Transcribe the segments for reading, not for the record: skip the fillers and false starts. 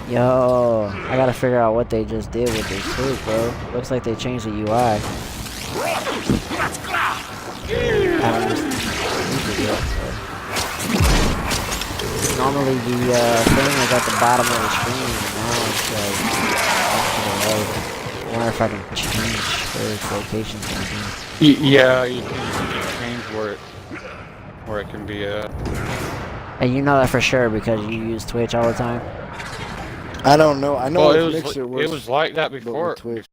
Yo, I gotta figure out what they just did with this tweak, bro. Looks like they changed the UI. I haven't just used it yet, so. Normally the thing is at the bottom of the screen, and now it's like off to the right. I wonder if I can change where its location can be. Yeah, you can change where it can be at. And you know that for sure because you use Twitch all the time? I don't know. I know Well, Mixer it was like that before. Twitch.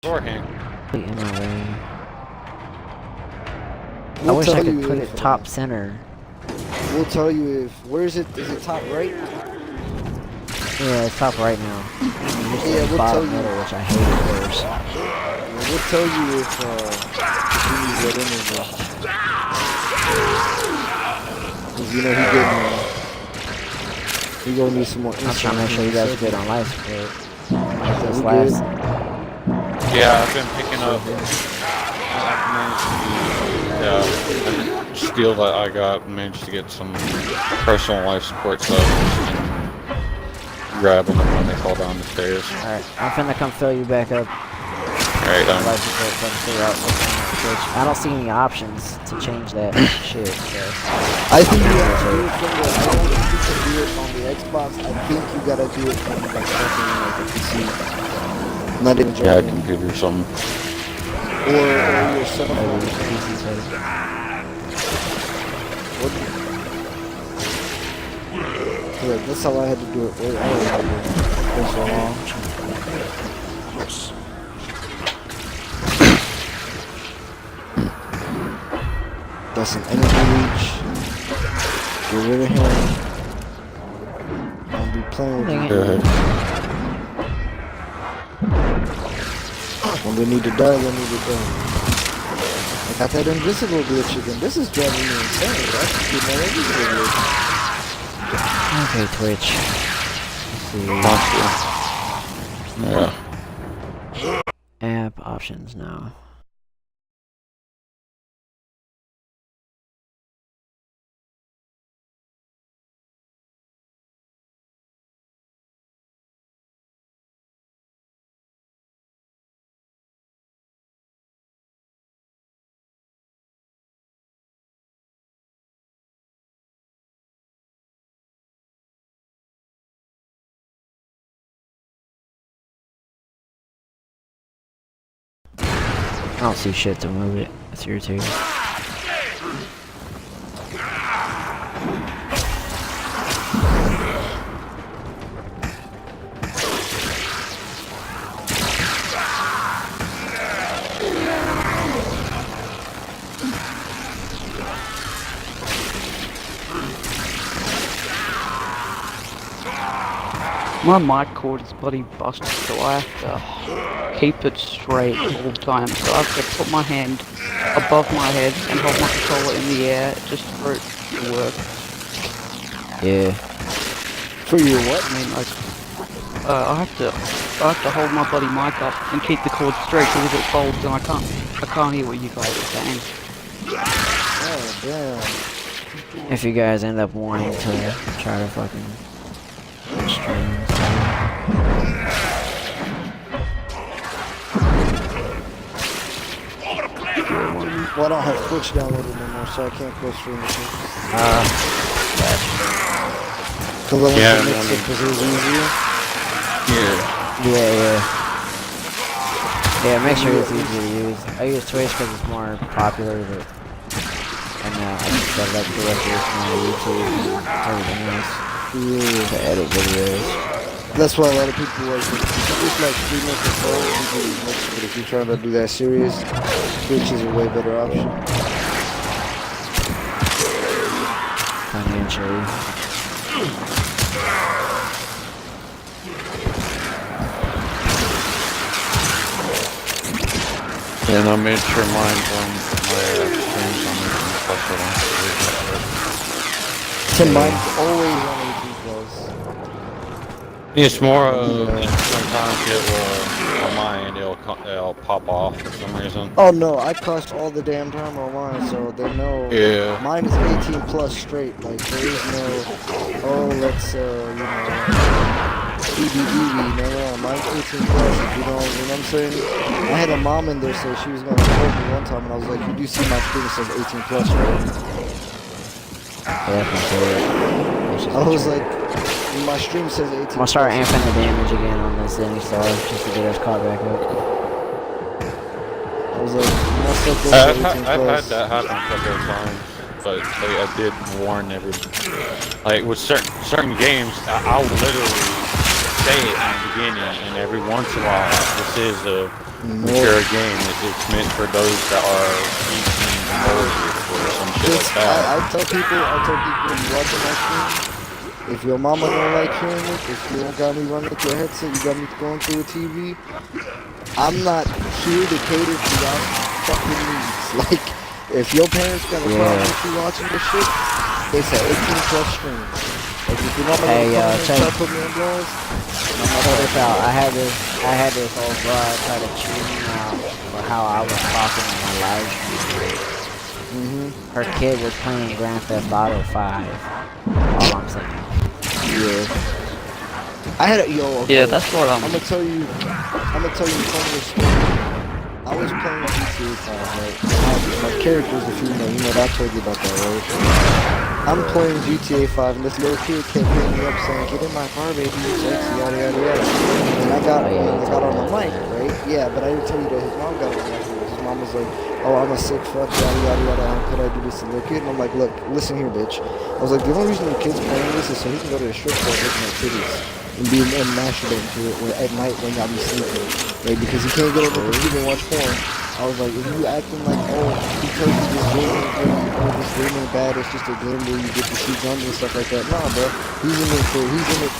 Beforehand. In my way. I wish I could put it top center. We'll tell you if. Where is it? Is it top right? Yeah, it's top right now. Yeah, we'll tell you. Middle, which I hate it worse. We'll tell you if we need that image. Cause you know he gonna need some more. I'm trying to make sure you guys are good on life support. This We good? last. Yeah, I've been picking up. Steel that I got, managed to get some personal life support stuff. Grabbing them when they fall down the stairs. Alright, I'm finna come fill you back up. Alright, Life support, so I can figure out what's on that Twitch. I don't see any options to change that shit, so. I think you gotta do it from the. I don't think you can do it on the Xbox. I think you gotta do it from like something like a PC. Not even joking. yeah, computer or something. Or your cell phone. Yeah, that's how I had to do it. I had to do it for so long. That's an energy leech. Get rid of him. Don't be playing with him. When we need to die, we need to die. I got that invisible glitch again. This is driving me insane. That's keeping my invisible glitch. Okay, Twitch. Let's see. Yeah. App options now. I don't see shit to move it. It's irritating. My mic cord is bloody busted, so I have to keep it straight all the time. So I have to put my hand above my head and hold my controller in the air just for it to work. Yeah. For your what? I mean, like, I have to hold my bloody mic up and keep the cord straight because if it folds, then I can't hear what you guys are saying. Oh damn. If you guys end up wanting to try to fucking stream. Well, I don't have Twitch downloaded anymore, so I can't go stream it. Because I want to mix it because it was easier. Yeah, make sure it's easy to use. I use Twitch because it's more popular, but and I can set it up directly with my YouTube and everything else to edit videos. That's why a lot of people like just like streaming for fun. But if you're trying to do that serious, Twitch is a way better option. eventually. And I made sure mine's on my streams on 18 plus. Tim, mine's always on 18 plus. It's more sometimes it will, on mine, it'll pop off for some reason. Oh no, I cuss all the damn time on mine, so they know. Yeah. Mine is 18 plus straight. Like there is no, oh let's no, mine's 18 plus. If you know what I'm saying? I had a mom in there say she was gonna record me one time, and I was like, you do see my screen says 18 plus, right? Yeah, I was like, my stream says 18 I'm gonna start amping the damage again on this Zenny Star just to get us caught back up. I was like, I've had that happen a couple of times, but I did warn everybody. Like with certain games, I'll literally say it in the beginning, and every once in a while, this is a mature game. It's meant for those that are 18 and older or some shit like that. I tell people when you watch my stream, if your mama don't like hearing it, if you don't got me running with your headset, you got me going through a TV, I'm not here to cater to y'all fucking needs. Like, if your parents got a problem with you watching this shit, they say 18 plus stream. Like, if your mama don't put me on blast, Check this out. I had this old broad try to chew me out for how I was talking in my live stream. Her kid was playing Grand Theft Auto 5. All I'm saying. yeah. I had a okay. Yeah, that's what I'm. I'm gonna tell you funny story. I was playing GTA 5, right? My character's a female, you know that I told you about that, right? I'm playing GTA 5 and this little kid kept hitting me up saying, get in my car, baby, you sexy, yada yada yada. And I got on the mic, right? Yeah, but I didn't tell you that his mom got on the mic. His mom was like, oh, I'm a sick fuck, yada yada yada, how could I do this to the little kid? And I'm like, look, listen here, bitch. I was like, the only reason the kid's playing this is so he can go to the strip club looking at titties. And masturbating to it at night when y'all be sleeping. Right? Because he can't get over the computer and watch porn. I was like, if you acting like, oh, because this game ain't bad, it's just a game where you get to shoot guns and stuff like that. Nah, bro. He's in it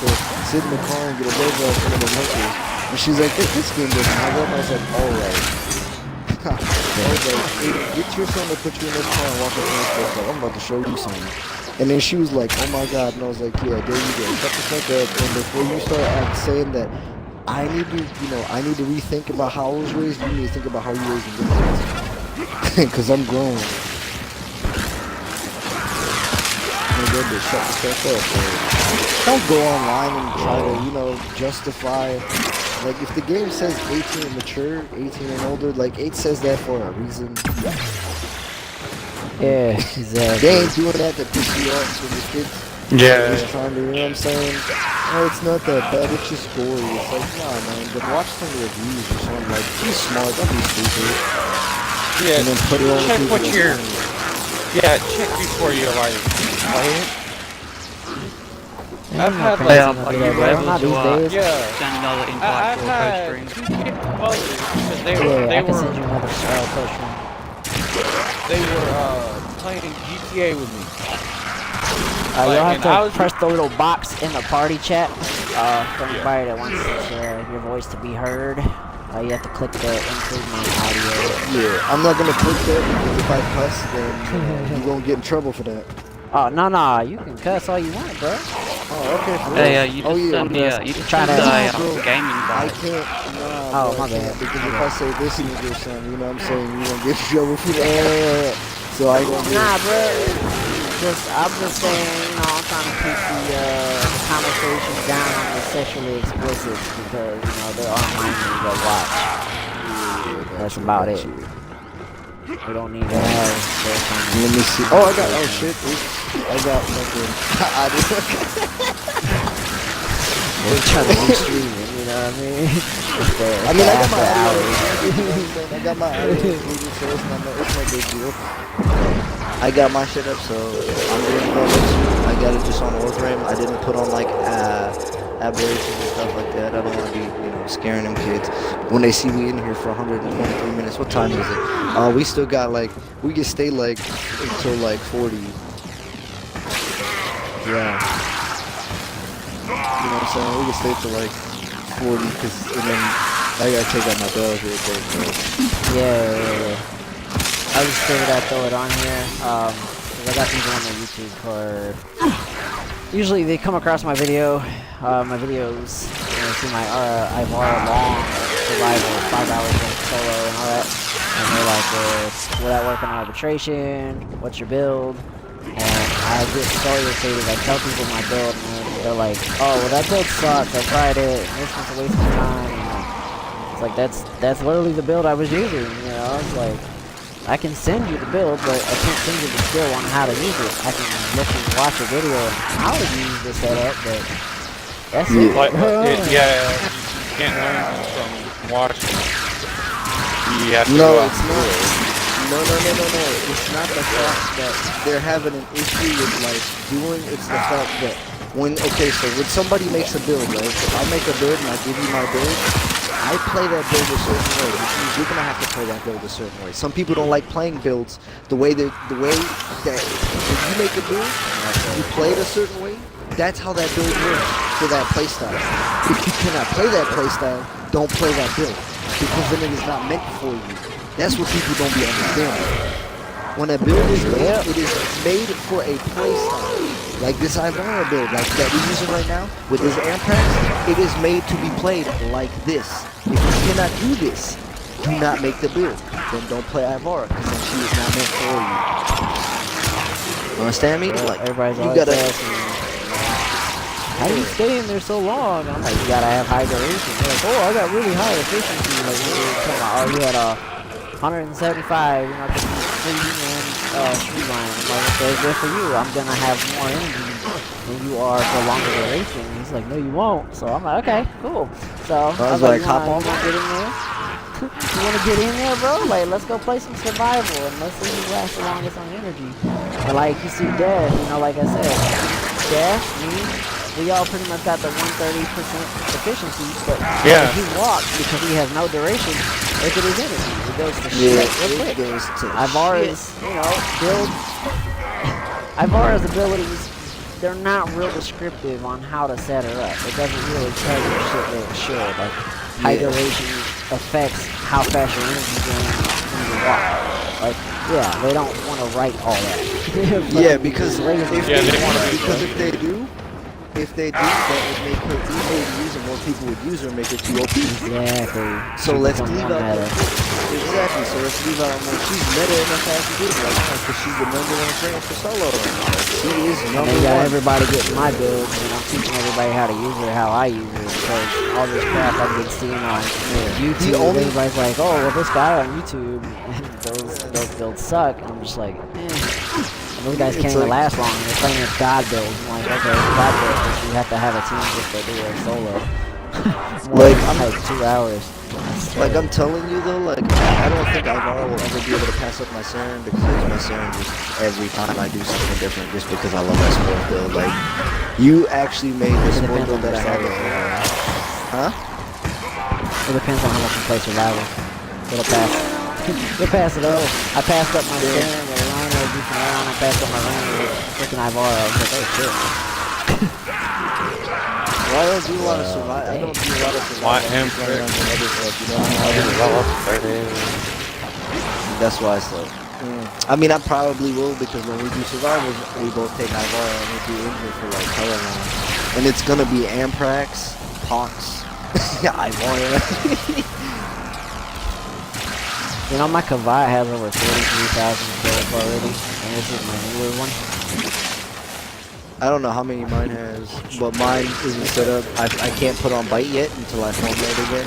for sit in the car and get a blowjob from the monkeys. And she's like, this game doesn't have that. And I was like, alright. I was like, get your son to put you in this car and walk up in this place. Like, I'm about to show you something. And then she was like, oh my god, and I was like, yeah, there you go, shut the fuck up. And before you start saying that I need to rethink about how I was raised, you need to think about how you raised your kids. Because I'm grown. Shut the fuck up, bro. Don't go online and try to, justify. Like, if the game says 18 and mature, 18 and older, like, it says that for a reason. Yeah, exactly. They ain't doing that to piss you off with the kids. Yeah. Just trying to, you know what I'm saying? Oh, it's not that bad, it's just gory. It's like, nah, man, but watch some reviews or something. Like, be smart, don't be stupid. Yeah, And then put it on check what people's you're... phone. Yeah, check before you, like, play it. I've had, Are you able to send another invite to a co-stream? Because I can send you another co-stream. they were playing GTA with me. You'll have to press the little box in the party chat for anybody that wants your voice to be heard. You have to click the include my audio. Yeah, I'm not gonna click that because if I cuss, then you're gonna get in trouble for that. Oh, no, you can cuss all you want, bro. Oh, okay. Hey, you just send me you just send a game invite. I can't, oh, my bad. Because if I say this nigga or something, you know what I'm saying, you're gonna get in trouble for that. So I ain't gonna do it. Nah, bro. I'm just saying, I'm trying to keep the conversation down on the sexually explicit because, there are minors that watch. That's about it. We don't need to have those kind of... Let me see. Oh, I got... Oh, shit. I got fucking... We're trying to be streaming, you know what I mean? I mean, I got my hours. I got my hours. So it's no big deal. I got my shit up, so I'm doing it. I got it just on Warframe. I didn't put on, like, aberrations and stuff like that. I don't want to be, scaring them kids. When they see me in here for 123 minutes, what time is it? We still got, like, we can stay, like, until, like, 40. Yeah. You know what I'm saying? We can stay to like 40, and then I gotta take out my bells real quick. Yeah. I just figured I'd throw it on here. 'Cause I got people on my YouTube for. Usually they come across my videos, and they see my Ivara Long survival, 5 hours of solo and all that. And they're like, will that work on arbitration? What's your build? And I get so irritated. I tell people my build, and they're like, oh, well, that build sucks. I tried it, and this was a waste of time. And it's like, that's literally the build I was using, you know? It's like, I can send you the build, but I can't send you the skill on how to use it. I can let you watch a video on how to use the setup, but that's it. Like, you can't learn from watching. You have to go out and do it. No. It's not the fact that they're having an issue with like doing. It's the fact that when somebody makes a build, right? If I make a build and I give you my build, I play that build a certain way, which means you're gonna have to play that build a certain way. Some people don't like playing builds the way that if you make a build, you play it a certain way. That's how that build works for that playstyle. If you cannot play that playstyle, don't play that build because then it is not meant for you. That's what people don't be understanding. When a build is made, it is made for a playstyle. Like this Ivara build, like that we're using right now, with this Amprax, it is made to be played like this. If you cannot do this, do not make the build. Then don't play Ivara, because then she is not meant for you. Understand me? Like, Everybody's you always gotta... asking me, how do you stay in there so long? And I'm like, you gotta have high duration. They're like, oh, I got really high efficiency. Like, we were talking about, you had a 175, streamline. I'm like, okay, good for you. I'm gonna have more energy than you are for longer duration. He's like, no, you won't. So I'm like, okay, cool. So I was like, hop on. You wanna get in there? You wanna get in there, bro? Like, let's go play some survival and let's see who lasts the longest on energy. And like, you see Death, like I said, Death, me, we all pretty much got the 130% efficiency, but he walks because he has no duration. Look at his energy. It goes to shit real quick. Ivara's, Ivara's abilities, they're not real descriptive on how to set her up. It doesn't really tell you shit that it should. Like, high duration affects how fast your energy gains when you walk. Like, they don't want to write all that. Because if they do, that would make her easier to use and more people would use her and make her too OP. Exactly. So let's leave out Exactly, so let's leave out more. She's meta enough as to do it right now because she's the #1 trainer for solo. She is #1. They got everybody getting my build, and I'm teaching everybody how to use her, how I use her, because all this crap I've been seeing on YouTube, everybody's like, oh, well, this guy on YouTube, those builds suck. And I'm just like, those guys can't even last long. They're playing with God builds. I'm like, okay, God builds, but you have to have a team just to do it solo. Like 2 hours. Like I'm telling you though, like I don't think Ivara will ever be able to pass up my Serum because my Serum just every time I do something different just because I love that sport build. Like you actually made the sport build that I had before. Huh? It depends on how much you play survival. It'll pass. You'll pass it up. I passed up my Serum with Rhino goofing around. I passed up my Rhino with freaking Ivara. I was like, oh shit. Well, I don't do a lot of survival. I don't do a lot of survival. That's why it's like. I mean, I probably will because when we do survivals, we both take Ivara and we do injury for like hella long. And it's gonna be Amprax, Pox, Ivara. My Kavai has over 43,000 kills already, and this is my newer one. I don't know how many mine has, but mine isn't set up. I can't put on Bite yet until I formulate again.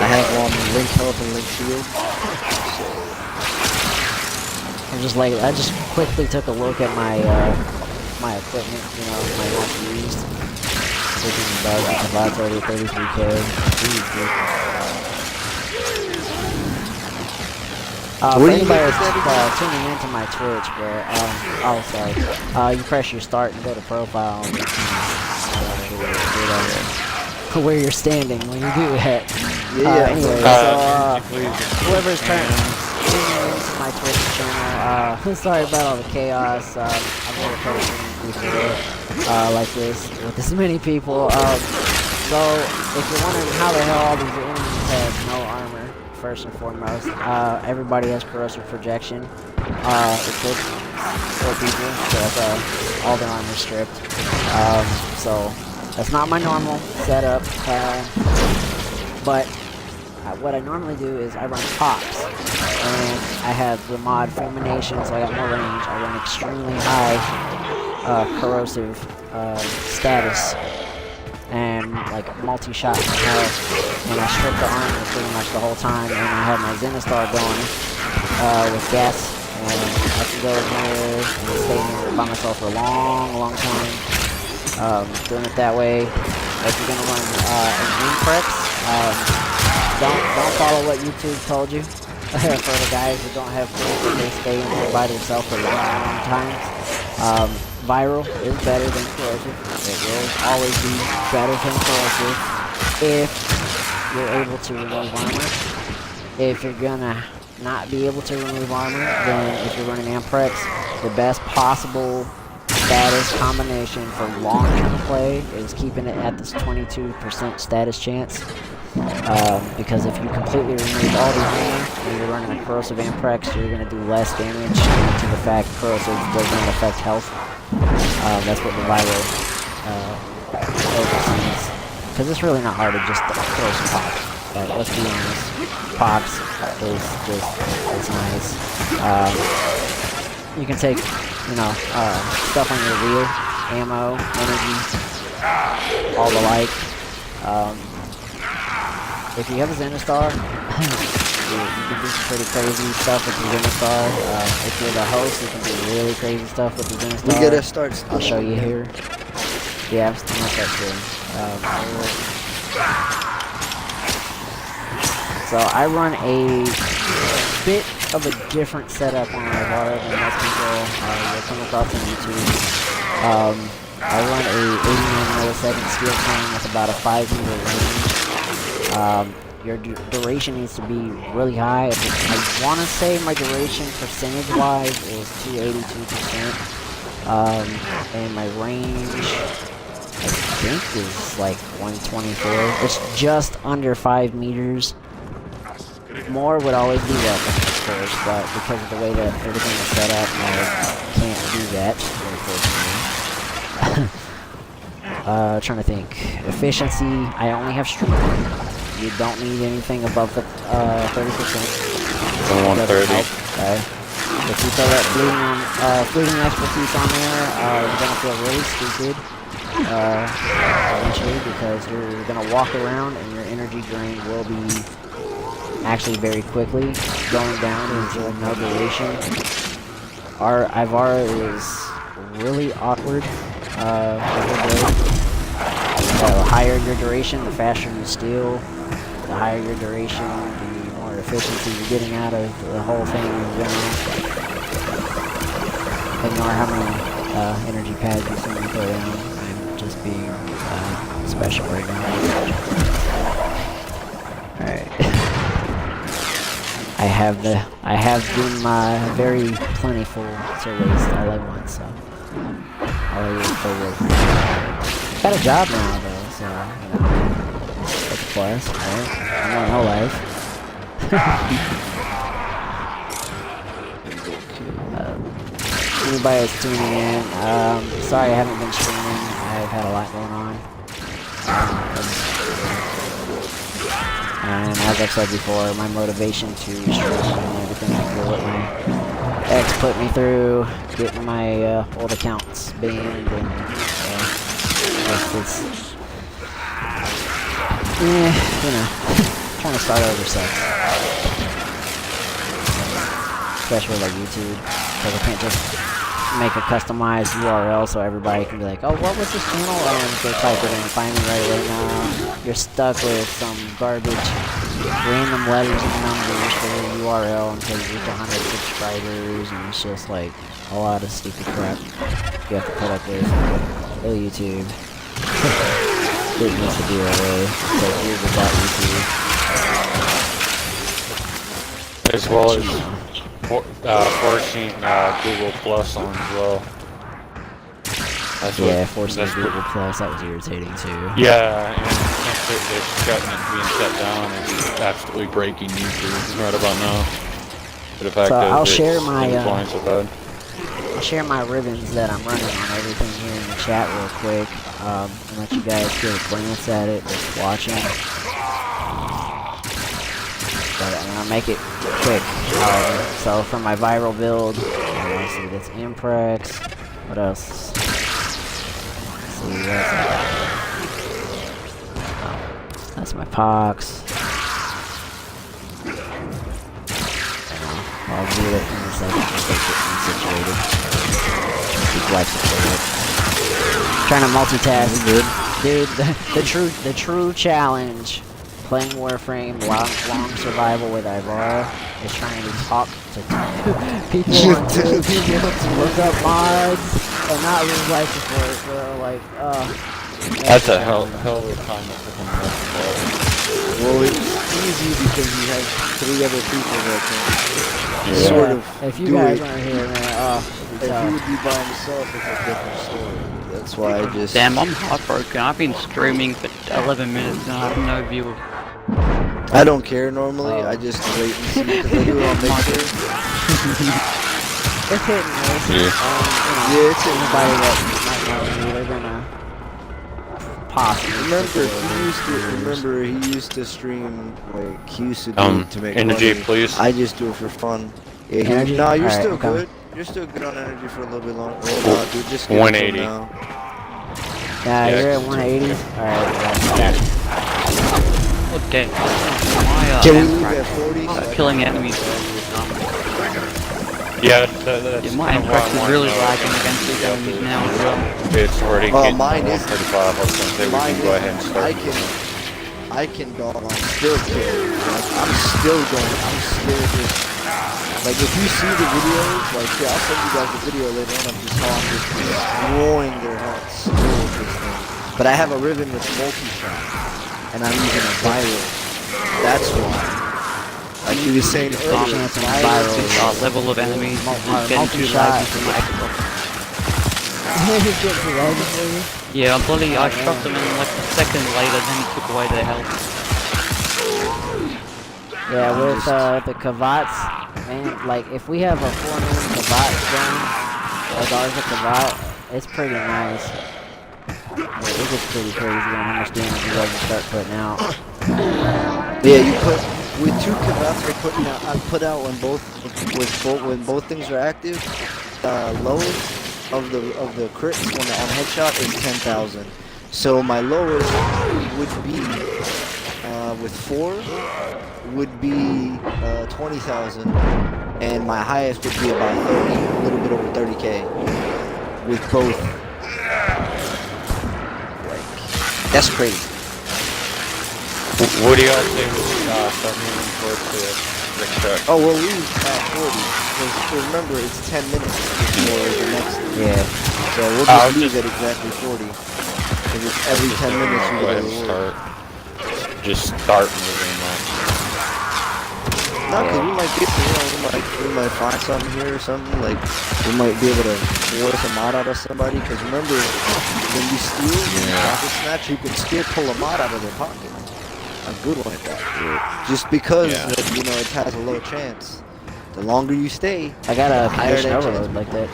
I have on Link Health and Link Shield. So I just quickly took a look at my my equipment, my most used. Which is about 33K. For anybody that's tuning into my Twitch, bro, you press your start and go to profile and where you're standing when you do that. Anyway, so whoever's turn, tuning into my Twitch channel. Sorry about all the chaos. I've never played games before like this with this many people. So if you're wondering how the hell all these enemies have no armor, first and foremost, everybody has corrosive projection. Equipped 4 people, so that's all their armor stripped. So that's not my normal setup. But what I normally do is I run pops, and I have the mod fulmination, so I got more range. I run extremely high corrosive status, and like multi-shot in health, and I strip the armor pretty much the whole time, and I have my Zenostar going with gas, and I can go in here and stay in here by myself for a long time, doing it that way. If you're gonna run an imprex, don't follow what YouTube told you. For the guys who don't have proof, they stay in there by themselves for long times. Viral is better than corrosive. It will always be better than corrosive if you're able to remove armor. If you're gonna not be able to remove armor, then if you're running Amprex, the best possible status combination for long-term play is keeping it at this 22% status chance. Because if you completely remove all the armor and you're running a corrosive Amprex, you're going to do less damage due to the fact corrosive does not affect health. That's what the viral oversees. Because it's really not hard to just corrosive pops. But let's be honest, pops is just, it's nice. You can take, you know, stuff on your wheel, ammo, energy, all the like. If you have a Zenostar, you can do some pretty crazy stuff with the Zenostar. If you're the host, you can do really crazy stuff with the Zenostar. We get a start. I'll show you here. Yeah, I'm still not that sure. So I run a bit of a different setup on Ivara than most people you'll come across on YouTube. I run a 89 millisecond steel frame with about a 5 meter range. Your duration needs to be really high. I want to say my duration percentage-wise is 282%. And my range, I think, is like 124. It's just under 5 meters. More would always be welcome, of course, but because of the way that everything is set up, I can't do that, unfortunately. Trying to think. Efficiency, I only have stream. You don't need anything above the 30%. 130. Okay. If you throw that fleeting expertise on there, you're going to feel really stupid eventually, because you're going to walk around and your energy drain will be actually very quickly going down into no duration. Our Ivara is really awkward the higher your duration, the faster you steal. The higher your duration, the more efficiency you're getting out of the whole thing in general. Ignore how many energy pads you see me throw down. I'm just being special right now. Alright. I have been very plentiful to waste all I want, so I'll leave it for Warframe. Got a job now though, so you know, that's a plus, right? I'm on no life. Anybody that's tuning in, sorry I haven't been streaming. I've had a lot going on. And as I've said before, my motivation to stream and everything I do what my ex put me through, getting my old accounts banned, and it's you know, trying to start over sucks. Especially like YouTube, because I can't just make a customized URL so everybody can be like, oh, what was this channel? And go type it in and find me right now. You're stuck with some garbage, random letters and numbers for your URL until you reach 100 subscribers, and it's just like a lot of stupid crap you have to put up with. Oh, YouTube. It needs to be that way. So here's about YouTube. as well as forcing Google Plus on as well. Yeah, forcing Google Plus, that was irritating too. Yeah, and it's being shut down and absolutely breaking YouTube right about now. The fact So that I'll it's share my flying so bad. I'll share my ribbons that I'm running on everything here in the chat real quick, and let you guys get a glance at it just watching. But I'm gonna make it quick. So for my viral build, let's see, that's Imprex. What else? Let's see, what's that? Oh, that's my Pox. I'll do it in a second to get situated. Keep life supported. Trying to multitask. Dude, the true challenge playing Warframe long survival with Ivara is trying to talk to people on YouTube to look up mods and not lose life support. So like, That's a hell of a time to become Well, it's easy because you have 3 other people that can sort of if you do guys it. aren't here, man, If he would be by himself, it's a different story. That's why I just... Damn, I'm heartbroken. I've been streaming for 11 minutes and I have no viewers. I don't care normally, I just wait and see because I do it on Mixer. It's hit and miss. Yeah, it's hit and Anybody that might know me, they're gonna possibly. Remember, he used to stream, like, he used to do it to make energy, money. please. I just do it for fun. Yeah, Energy? nah, you're Alright, still okay. good. You're still good on energy for a little bit longer. Oh, nah, dude, just get 180. it now. Yeah, you're at 180. Alright, got it. Oh damn. Can we leave at 40? Killing enemies. Yeah, Yeah, my Imprex is really lagging against these enemies now as well. It's already Oh, getting mine is. 135. I was gonna say we Mine can go ahead and is. start. I can dog on still killing. Like, I'm still going. I'm still just. Like, if you see the videos, like, yeah, I'll send you guys the video later on of just how I'm just destroying their health still with this thing. But I have a ribbon with multi-shot, and I'm using a viral. That's why. Like you were saying earlier, Viral level of enemies is getting too laggy for my Xbox. Yeah, bloody, I shot them and like a second later, then he took away their health. Yeah, with the Kavats, man, like if we have a 4-man Kavat gun, like ours a Kavat, it's pretty nice. It gets pretty crazy on how much damage you guys start putting out. Yeah, you put with 2 Kavats I put out when both things are active. Lowest of the crits on headshot is 10,000. So my lowest would be with 4 would be 20,000, and my highest would be about 30, a little bit over 30k with both. Like, that's crazy. What do y'all say we start moving towards the next track? Oh well, we at 40. Because remember, it's 10 minutes before the next. Yeah. So we'll just leave at exactly 40. Because it's every 10 minutes we go ahead and start. Just start moving on. No, because we might get, we might find something here or something. Like we might be able to force a mod out of somebody. Because remember, when you steal, pocket snatch, you can still pull a mod out of their pocket. A good one at that. Just because you know it has a low chance. The longer you stay, I got a higher condition that overload chance. like that.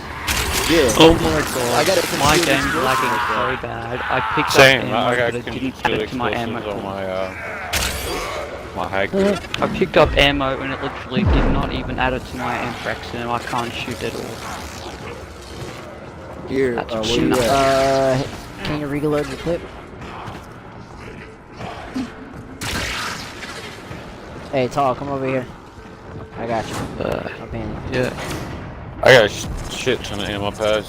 Yeah. Oh my god, I got my game's lagging so bad. I picked up ammo, I got but it didn't add it to my ammo. on my high grade. I picked up ammo and it literally did not even add it to my Imprex, and I can't shoot at all. Here, That's where you at? Can you reload your clip? Hey, Tall, come over here. I got you. I'm panic. Yeah. I got a shit ton of ammo pads.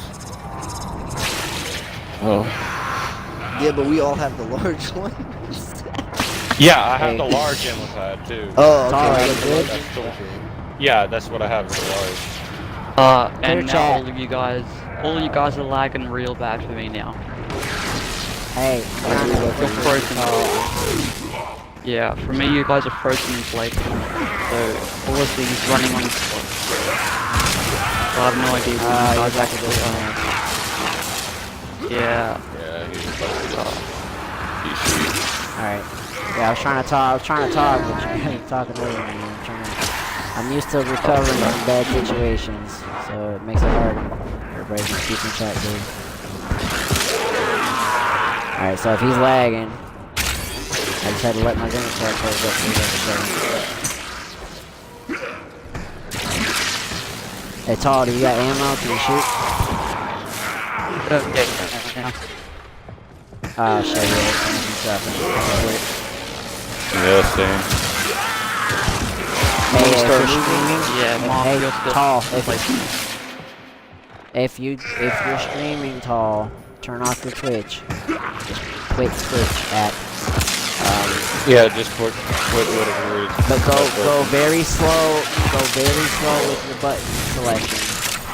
Oh. Yeah, but we all have the large one. Yeah, I have the large ammo pad too. Oh, Tall, okay. are you good? That's cool. Yeah, that's what I have, is the large. And now chat. all of you guys are lagging real bad for me now. Hey, It's broken. Yeah, for me, you guys are frozen in place. So, all of these running on the spot. So I have no idea where you guys actually are. Yeah. Yeah, he's about to Alright. Yeah, I was trying to talk, but you're talking over me. I'm used to recovering from bad situations, so it makes it hard. Everybody's just keeping track, dude. Alright, so if he's lagging, I just had to let my gun start close up so he doesn't go. Hey, Tall, do you got ammo? Can you shoot? Yeah. Oh, shit, yeah. Yeah, same. Hey, if you're streaming, Yeah, Tall, if you're streaming, Tall, turn off your Twitch. Just quit Twitch at Yeah, just quit whatever it is. but go very slow. Go very slow with your button selection.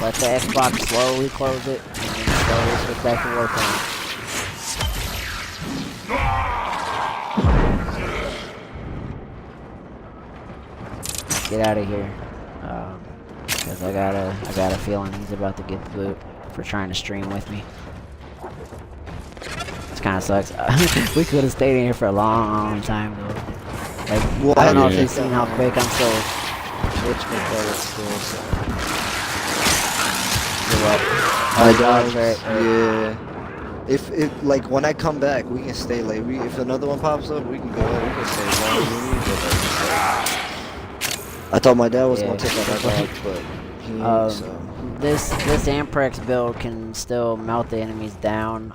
Let the Xbox slowly close it, and then slowly switch back to Warframe. Get out of here, because I got a feeling he's about to get the boot for trying to stream with me. This kind of sucks. We could have stayed in here for a long time though. Like, Well, I don't know if yeah. you've seen how quick I'm still. Which McCullough still. Oh, dog's right. Yeah. If like when I come back, we can stay late. If another one pops up, we can go out. We can stay as long as we need. I thought my dad was gonna take out my dog, but he ain't, so. This Amprex build can still melt the enemies down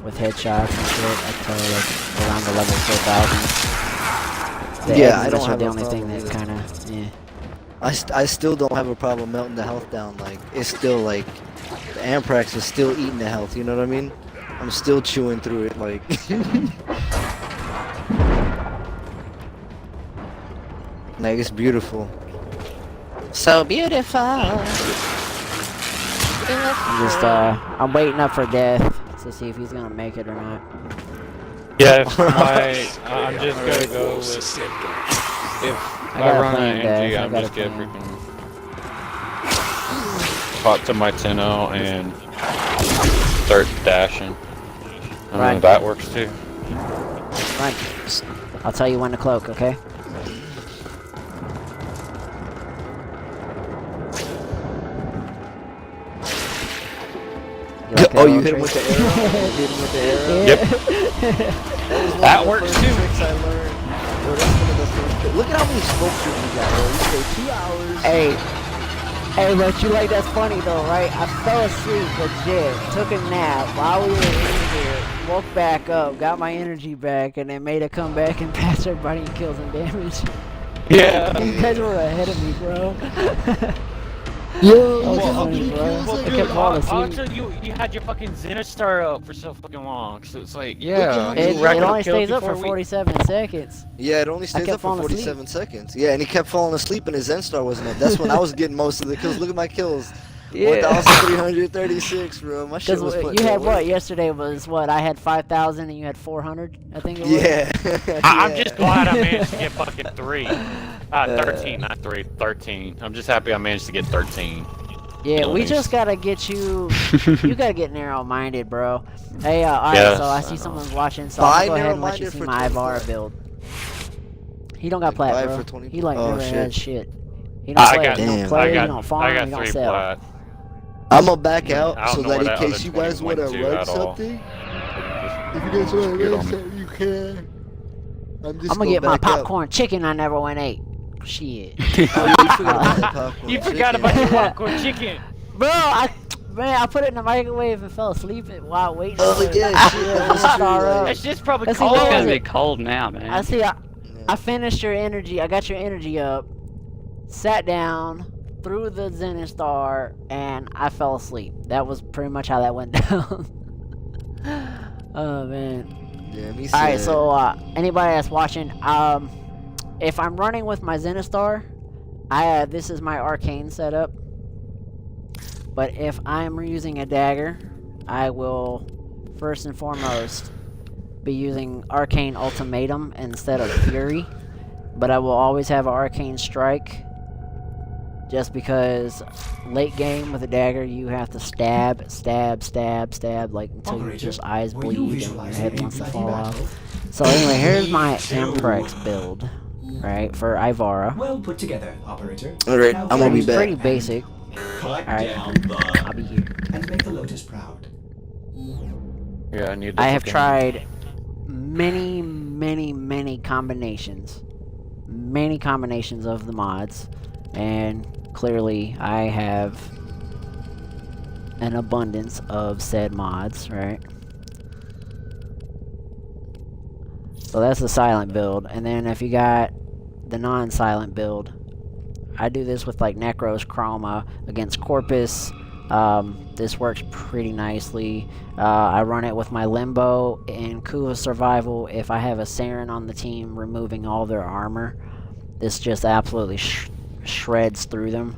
with headshots and shit until like around the level 4000. Yeah, I don't have the a only thing problem that either. kind of I still don't have a problem melting the health down. Like it's still like the Amprex is still eating the health. You know what I mean? I'm still chewing through it. Like like it's beautiful. So beautiful. I'm waiting up for Death to see if he's gonna make it or not. Yeah, if I'm just gonna go with if I gotta run play an Death, NG, I I'm gotta just get play him. freaking caught to my 10-0 and start dashing. I Right. mean, that works too. Run. I'll tell you when to cloak, okay? You like that Oh, you little hit him with the trick? arrow? You hit him with the arrow? Yep. That That works too. too. Tricks I learned. Bro, that's one of the first tricks. Look at how many sculptures we got, bro. We stayed 2 hours. Hey, but you like that's funny though, right? I fell asleep legit, took a nap while we were in here, woke back up, got my energy back, and then made a comeback and passed everybody in kills and damage. Yeah. You guys were ahead of me, bro. Yo, That was how funny, many bro. kills I I got? kept falling asleep. Also, you had your fucking Zenistar up for so fucking long, so it's like, at yeah. how you It racking up only kills stays up for before we- 47 seconds. Yeah, it only stays kept up for falling asleep. 47 seconds. Yeah, and he kept falling asleep and his Zen-Star wasn't up. That's when I was getting most of the kills. Look at my kills. Yeah. 1,336, bro. My shit Because was putting you had in what? work. Yesterday was what? I had 5,000 and you had 400, I think it was. Yeah. I'm Yeah. just glad I managed to get fucking 13, not 3, 13. I'm just happy I managed to get 13. Yeah, we Nice. just gotta get you. You gotta get narrow-minded, bro. Hey, alright. Yes, So I I see know. someone's watching, so I'll Buy go ahead and let you narrow-minded see for my 25. Ivara build. He don't got Like, buy plat, it bro. for 20. He like Oh, never shit. had shit. He don't I play. got, He don't damn. play. I He got, don't farm. I He got don't 3 sell. plat. I'm gonna back out I don't so know that where in that case other you guys 20 want to went to run at all. something, if you guys want to Good run on me. something, you can. I'm gonna get my popcorn chicken I never went ate. Shit. Oh, yeah, you forgot about that popcorn You forgot chicken. about your popcorn chicken. Bro, I put it in the microwave and fell asleep while waiting. Oh, for it yeah, to shit, that's star true, up. like- That's just probably Let's see, cold. what It's was gonna be it? cold now, man. I see. I finished your energy. I got your energy up. Sat down, threw the Zen Star, and I fell asleep. That was pretty much how that went down. Oh man. Yeah, me All right. too. So anybody that's watching, if I'm running with my Zenistar, this is my arcane setup. But if I'm using a dagger, I will first and foremost be using Arcane Ultimatum instead of Fury, but I will always have an Arcane Strike, just because late game with a dagger you have to stab, like until your just eyes bleed and your head wants to fall off. So anyway, here's my Amprex build, right, for Ivara. Well put together, operator. Alright, I'm gonna be It's back. pretty basic. Collect Alright, down I'll be here. and make the Lotus proud. Yeah, I need. I have tried many combinations. Many combinations of the mods. And clearly I have an abundance of said mods, right? So that's the silent build. And then if you got the non-silent build, I do this with like Necros Chroma against Corpus. This works pretty nicely. I run it with my Limbo and Kuva Survival if I have a Saren on the team removing all their armor. This just absolutely shreds through them.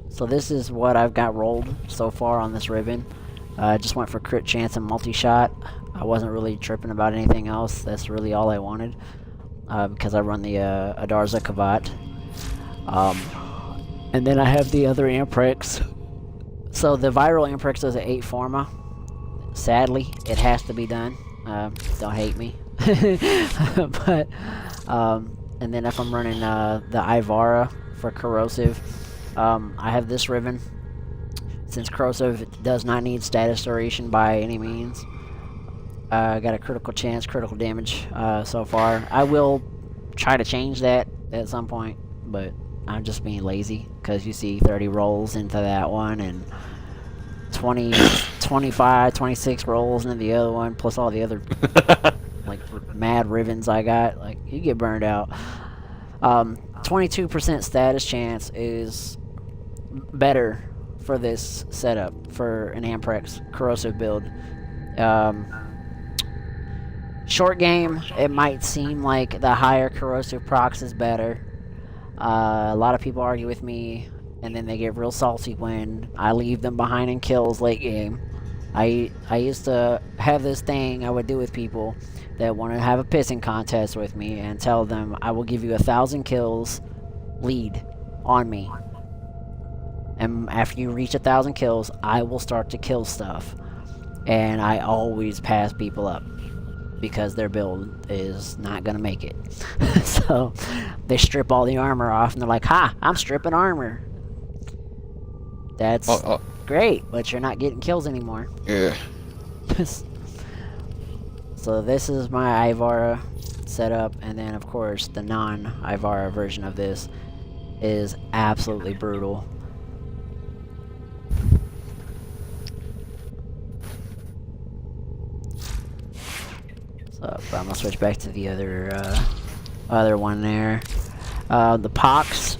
So this is what I've got rolled so far on this ribbon. I just went for crit chance and multi-shot. I wasn't really tripping about anything else. That's really all I wanted. Because I run the Adarza Kavat. And then I have the other Amprex. So the viral Amprex is an 8 Forma. Sadly, it has to be done. Don't hate me. But, and then if I'm running the Ivara for Corrosive, I have this ribbon. Since Corrosive does not need status duration by any means. I got a critical chance, critical damage so far. I will try to change that at some point, but I'm just being lazy, because you see 30 rolls into that one, and 20, 25, 26 rolls into the other one, plus all the other like mad ribbons I got. Like, you get burned out. 22% status chance is better for this setup, for an Amprex Corrosive build. Short game, it might seem like the higher Corrosive procs is better. A lot of people argue with me, and then they get real salty when I leave them behind in kills late game. I used to have this thing I would do with people that want to have a pissing contest with me, and tell them I will give you 1,000 kills lead on me. And after you reach 1,000 kills, I will start to kill stuff. And I always pass people up, because their build is not gonna make it. So they strip all the armor off and they're like, ha, I'm stripping armor. That's great, but you're not getting kills anymore. Yeah. So this is my Ivara setup, and then of course the non-Ivara version of this is absolutely brutal. But I'm gonna switch back to the other one there. The Pox.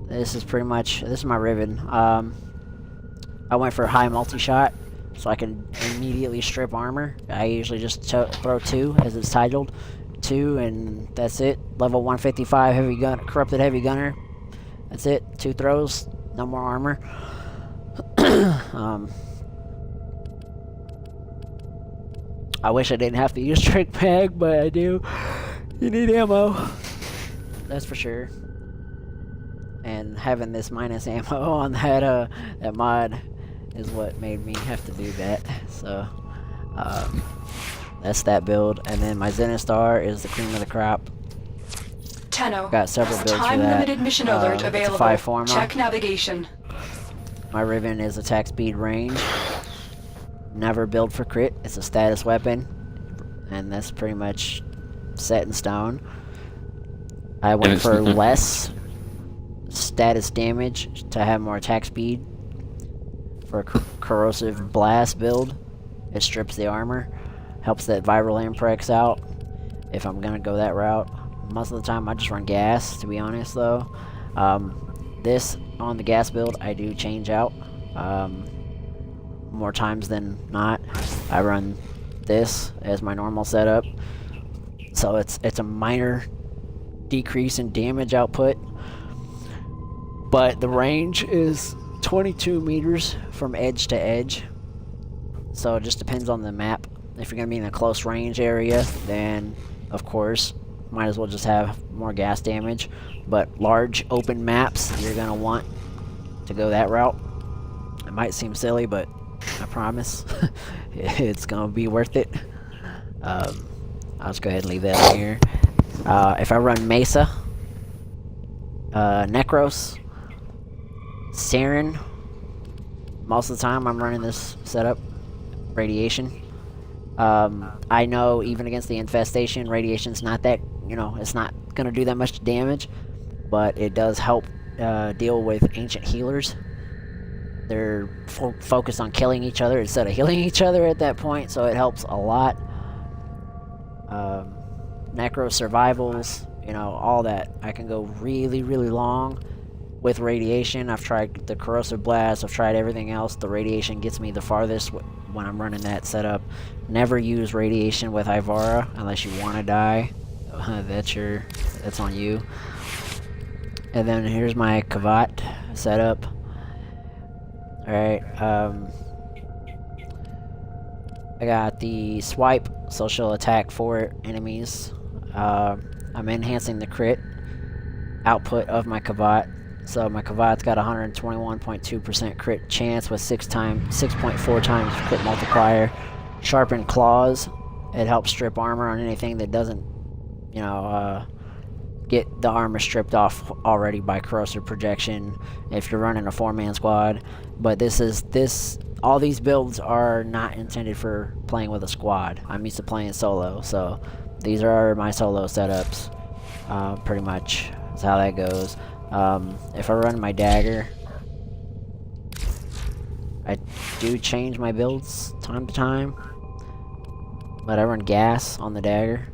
This is pretty much, this is my ribbon. I went for high multi-shot, so I can immediately strip armor. I usually just throw 2, as it's titled. 2, and that's it. Level 155 heavy gun, corrupted heavy gunner. That's it. 2 throws, no more armor. I wish I didn't have to use Trick Bag, but I do. You need ammo. That's for sure. And having this minus ammo on that mod is what made me have to do that. So, that's that build. And then my Zenistar is the cream of the crop. Tenno. Got several builds for that. Time-limited mission alert available. It's a 5 Forma. Check navigation. My ribbon is attack speed range. Never build for crit. It's a status weapon, and that's pretty much set in stone. I went for less status damage to have more attack speed. For a corrosive blast build, it strips the armor, helps that viral Amprex out if I'm gonna go that route. Most of the time I just run gas, to be honest though. This on the gas build I do change out more times than not. I run this as my normal setup, so it's a minor decrease in damage output, but the range is 22 meters from edge to edge, So it just depends on the map. If you're gonna be in a close range area, then of course, might as well just have more gas damage. But large open maps, you're gonna want to go that route. It might seem silly, but I promise it's gonna be worth it. I'll just go ahead and leave that in here. If I run Mesa, Necros, Saren, most of the time I'm running this setup, Radiation. I know even against the Infestation, Radiation's not that, you know, it's not gonna do that much damage, but it does help deal with ancient healers. They're focused on killing each other instead of healing each other at that point, so it helps a lot. Necro survivals, you know, all that. I can go really, really long with radiation. I've tried the corrosive blast, I've tried everything else. The radiation gets me the farthest when I'm running that setup. Never use radiation with Ivara unless you want to die. That's on you. And then here's my Kavat setup. Alright, I got the swipe, social attack for enemies. I'm enhancing the crit output of my Kavat. So my Kavat's got 121.2% crit chance with 6.4 times crit multiplier. Sharpened claws. It helps strip armor on anything that doesn't, you know, get the armor stripped off already by corrosive projection if you're running a 4-man squad. But all these builds are not intended for playing with a squad. I'm used to playing solo, so these are my solo setups. Pretty much that's how that goes. If I run my dagger, I do change my builds time to time, but I run gas on the dagger.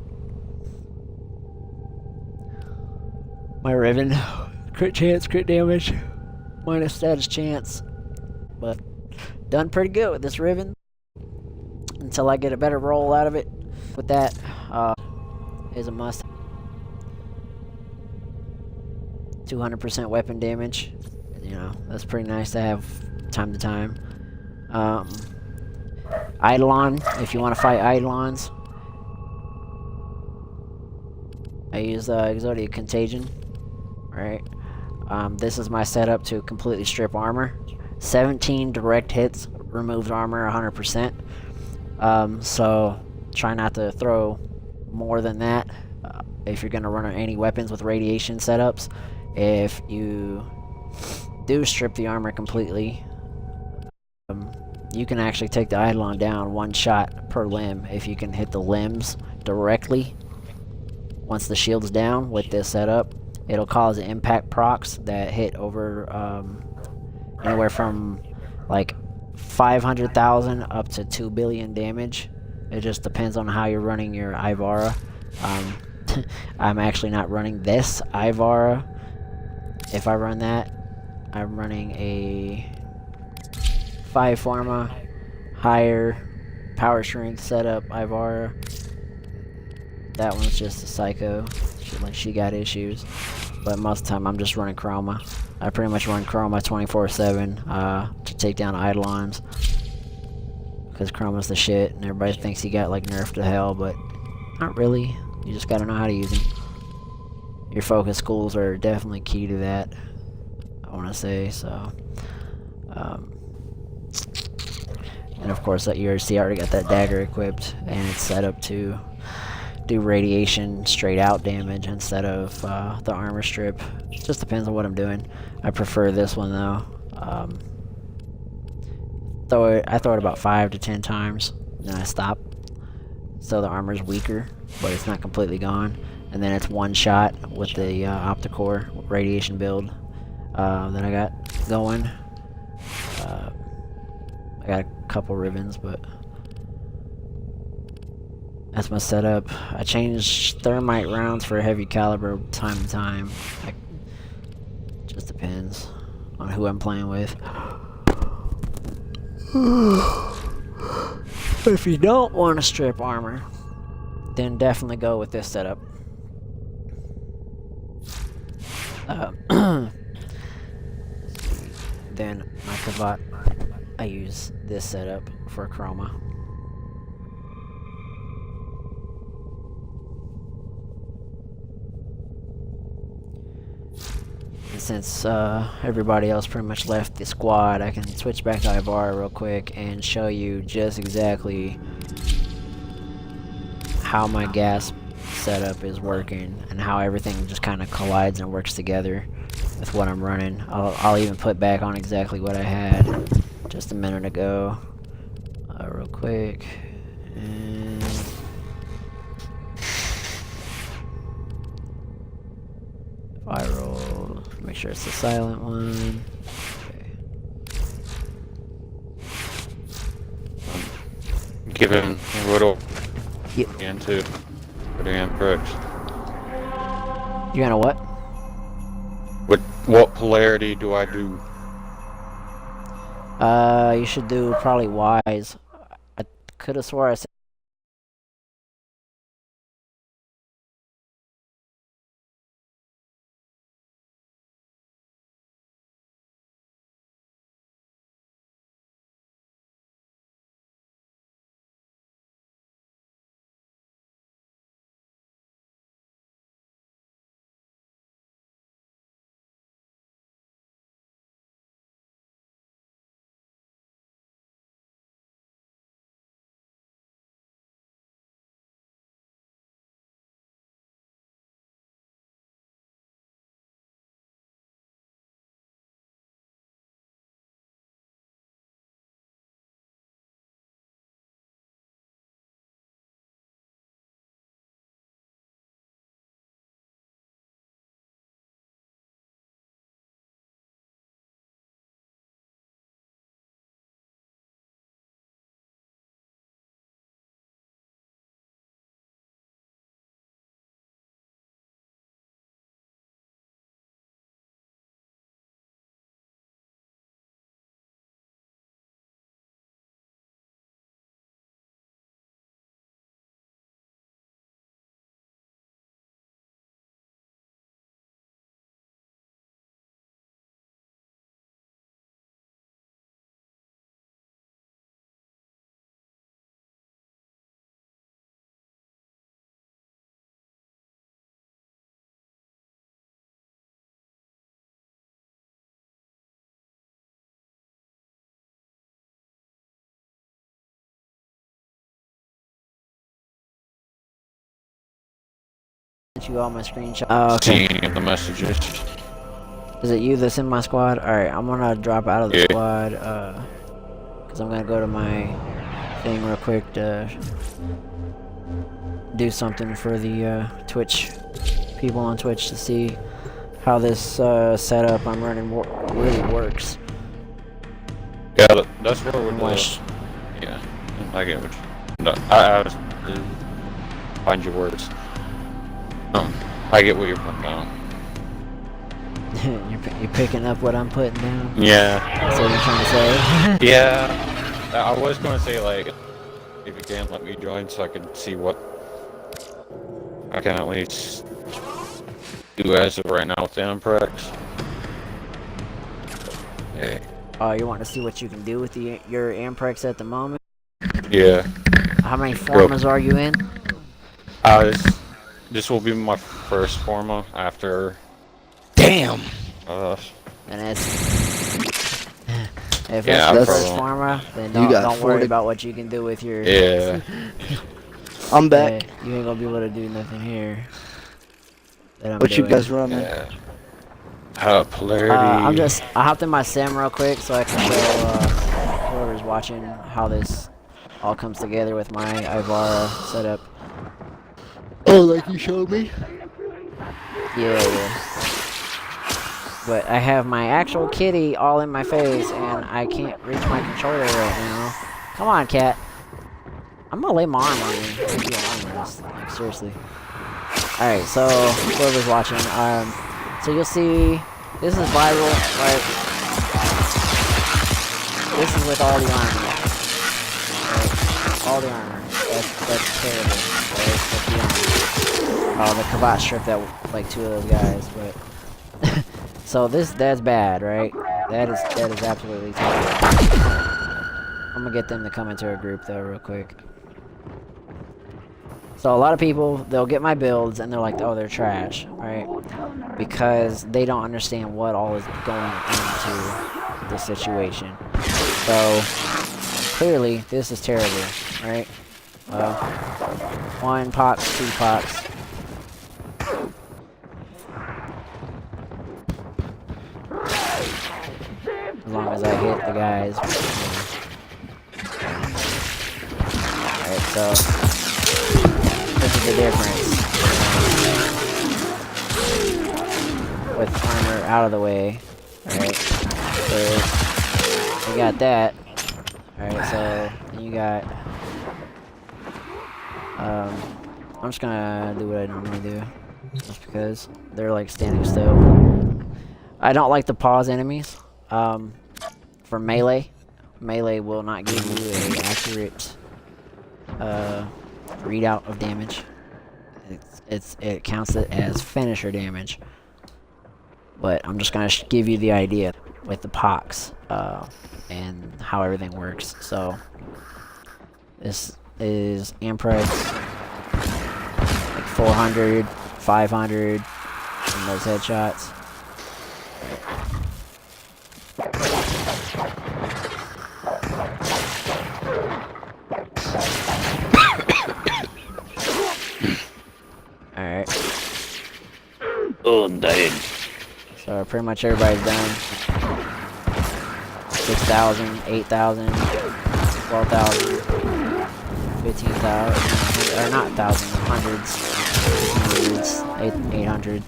My Riven, crit chance, crit damage, minus status chance, but done pretty good with this Riven until I get a better roll out of it. With that, is a must. 200% weapon damage, you know, that's pretty nice to have time to time. Eidolon, if you want to fight Eidolons, I use Exodia Contagion. Right, this is my setup to completely strip armor. 17 direct hits removes armor 100%. So try not to throw more than that if you're gonna run any weapons with radiation setups. If you do strip the armor completely, you can actually take the Eidolon down one shot per limb if you can hit the limbs directly. Once the shield's down with this setup, it'll cause impact procs that hit over anywhere from like 500,000 up to 2 billion damage. It just depends on how you're running your Ivara. I'm actually not running this Ivara. If I run that, I'm running a 5 Pharma, higher power strength setup Ivara. That one's just a psycho. She got issues. But most of the time I'm just running Chroma. I pretty much run Chroma 24/7 to take down Eidolons. Because Chroma's the shit and everybody thinks he got like nerfed to hell, but not really. You just gotta know how to use him. Your focus schools are definitely key to that, I wanna say, so. And of course you already got that dagger equipped and it's set up to do radiation straight out damage instead of the armor strip. Just depends on what I'm doing. I prefer this one though. I throw it about 5 to 10 times, then I stop. So the armor's weaker, but it's not completely gone. And then it's one shot with the Opticore radiation build that I got going. I got a couple ribbons, but that's my setup. I change thermite rounds for heavy caliber time to time. Just depends on who I'm playing with. If you don't want to strip armor, then definitely go with this setup. Then my Kavat. I use this setup for chroma. And since everybody else pretty much left the squad, I can switch back to Ivara real quick and show you just exactly how my gas setup is working and how everything just kind of collides and works together with what I'm running. I'll even put back on exactly what I had just a minute ago, real quick. And if I roll, make sure it's the silent one. Okay. Give him a little Yep. into for the Amprex. You gonna what? What polarity do I do? You should do probably wise. I could have swore I said. You all my screenshot. Oh, okay. See any of the messages? Is it you that's in my squad? Alright, I'm gonna drop out of the Yeah. squad, because I'm gonna go to my thing real quick to do something for the Twitch people on Twitch to see how this setup I'm running really works. Yeah, that's where we're Watch. Yeah, I get what you... No, I was... Find your words. I get what you're putting down. You're picking up what I'm putting down? Yeah. That's what you're trying to say? Yeah. I was gonna say, like, if you can let me join so I can see what I can at least do as of right now with the Amprex. Hey. Oh, you want to see what you can do with your Amprex at the moment? Yeah. How many formas are you in? This will be my first forma after... Damn! And it's... If Yeah, it's the I'm first pro. forma, then You got don't worry 40 about what you can do with your... Yeah. I'm back. Yeah, you ain't gonna be able to do nothing here. That I'm What you doing. guys running? Yeah. Polarity... I hopped in my sim real quick so I can show whoever's watching how this all comes together with my Ivara setup. Oh, like you showed me? Yeah. But I have my actual kitty all in my face and I can't reach my controller right now. Come on, cat. I'm gonna lay my arm on you. Take you on this. Like, seriously. Alright, so whoever's watching, so you'll see this is viral, right? This is with all the armor. Right? All the armor. That's terrible. Right? That's the armor. Oh, the Kavat stripped that like 2 of those guys, but so that's bad, right? That is absolutely terrible. I'm gonna get them to come into our group though real quick. So a lot of people, they'll get my builds and they're like, oh, they're trash, right? Because they don't understand what all is going into the situation. So clearly this is terrible, right? Well, 1 pox, 2 pox. As long as I hit the guys. Alright, so this is the difference. With armor out of the way. Alright. So we got that. Alright, so you got I'm just gonna do what I normally do. Just because they're like standing still. I don't like to pause enemies. For melee, melee will not give you an accurate readout of damage. It counts it as finisher damage. But I'm just gonna give you the idea with the pox and how everything works. So this is Empress, like 400, 500 in those headshots. Alright. Oh, dang. So pretty much everybody's done. 6,000, 8,000, 12,000, 15,000, or not thousands, hundreds, 800,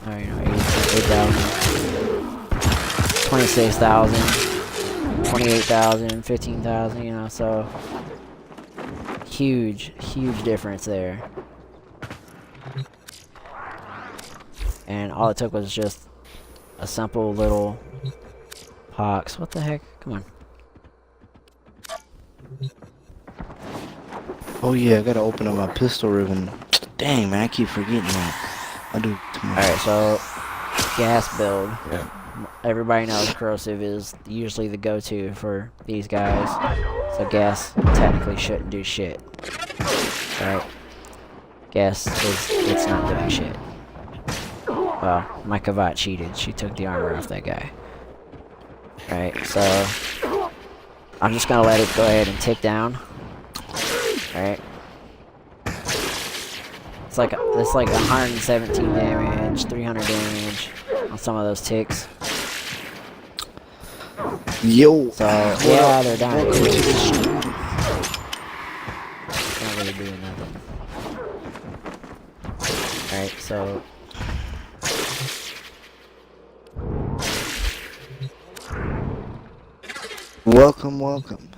or, you know, 8,000, 26,000, 28,000, 15,000, you know, so huge difference there. And all it took was just a simple little pox. What the heck? Come on. Oh yeah, I gotta open up my pistol ribbon. Dang man, I keep forgetting that. I do too much. Alright, so gas build. Yeah. Everybody knows corrosive is usually the go-to for these guys. So gas technically shouldn't do shit. Right? Gas it's not doing shit. Well, my Kavat cheated. She took the armor off that guy. Right, so I'm just gonna let it go ahead and tick down. Alright. It's like 117 damage, 300 damage on some of those ticks. Yo! So yeah, they're dying. Not really doing nothing. Alright, so Welcome, welcome.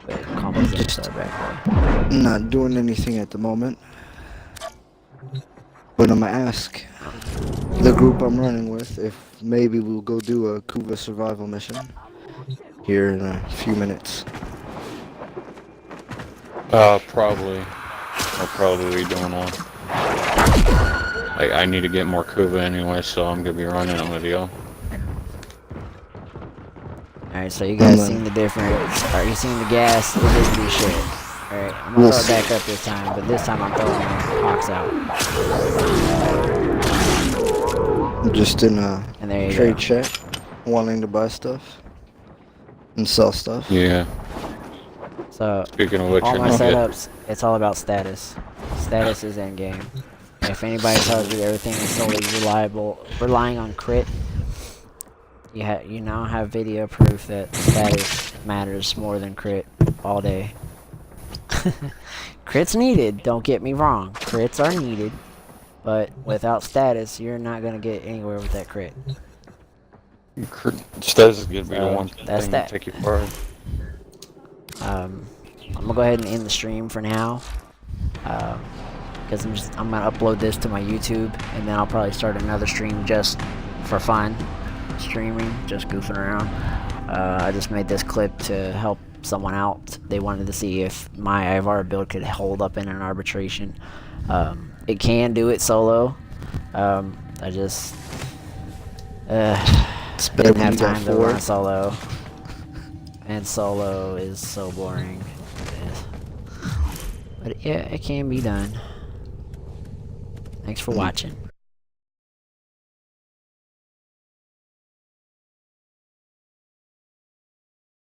wait, calm this up back there. I'm not doing anything at the moment. But I'm gonna ask the group I'm running with if maybe we'll go do a Kuva survival mission here in a few minutes. Probably. I'll probably be doing one. Like, I need to get more Kuva anyway, so I'm gonna be running it with you. Alright, so you guys seen the difference. Alright, you seen the gas? It didn't do shit. Alright, I'm gonna throw it back up this time, but this time I'm throwing the pox out. I'm just in a And there you trade go. chat, wanting to buy stuff and sell stuff. Yeah. So Speaking of which, all I'm my gonna get... setups, it's all about status. Status is end game. If anybody tells you everything is solely relying on crit, you now have video proof that status matters more than crit all day. Crit's needed, don't get me wrong. Crits are needed, but without status, you're not gonna get anywhere with that crit. Status is gonna be the one that's thing that. to take you far. I'm gonna go ahead and end the stream for now, because I'm gonna upload this to my YouTube, and then I'll probably start another stream just for fun, streaming, just goofing around. I just made this clip to help someone out. They wanted to see if my Ivara build could hold up in an arbitration. It can do it solo. I just It's better didn't when have you got time to four. run solo. And solo is so boring. But yeah, it can be done. Thanks for watching.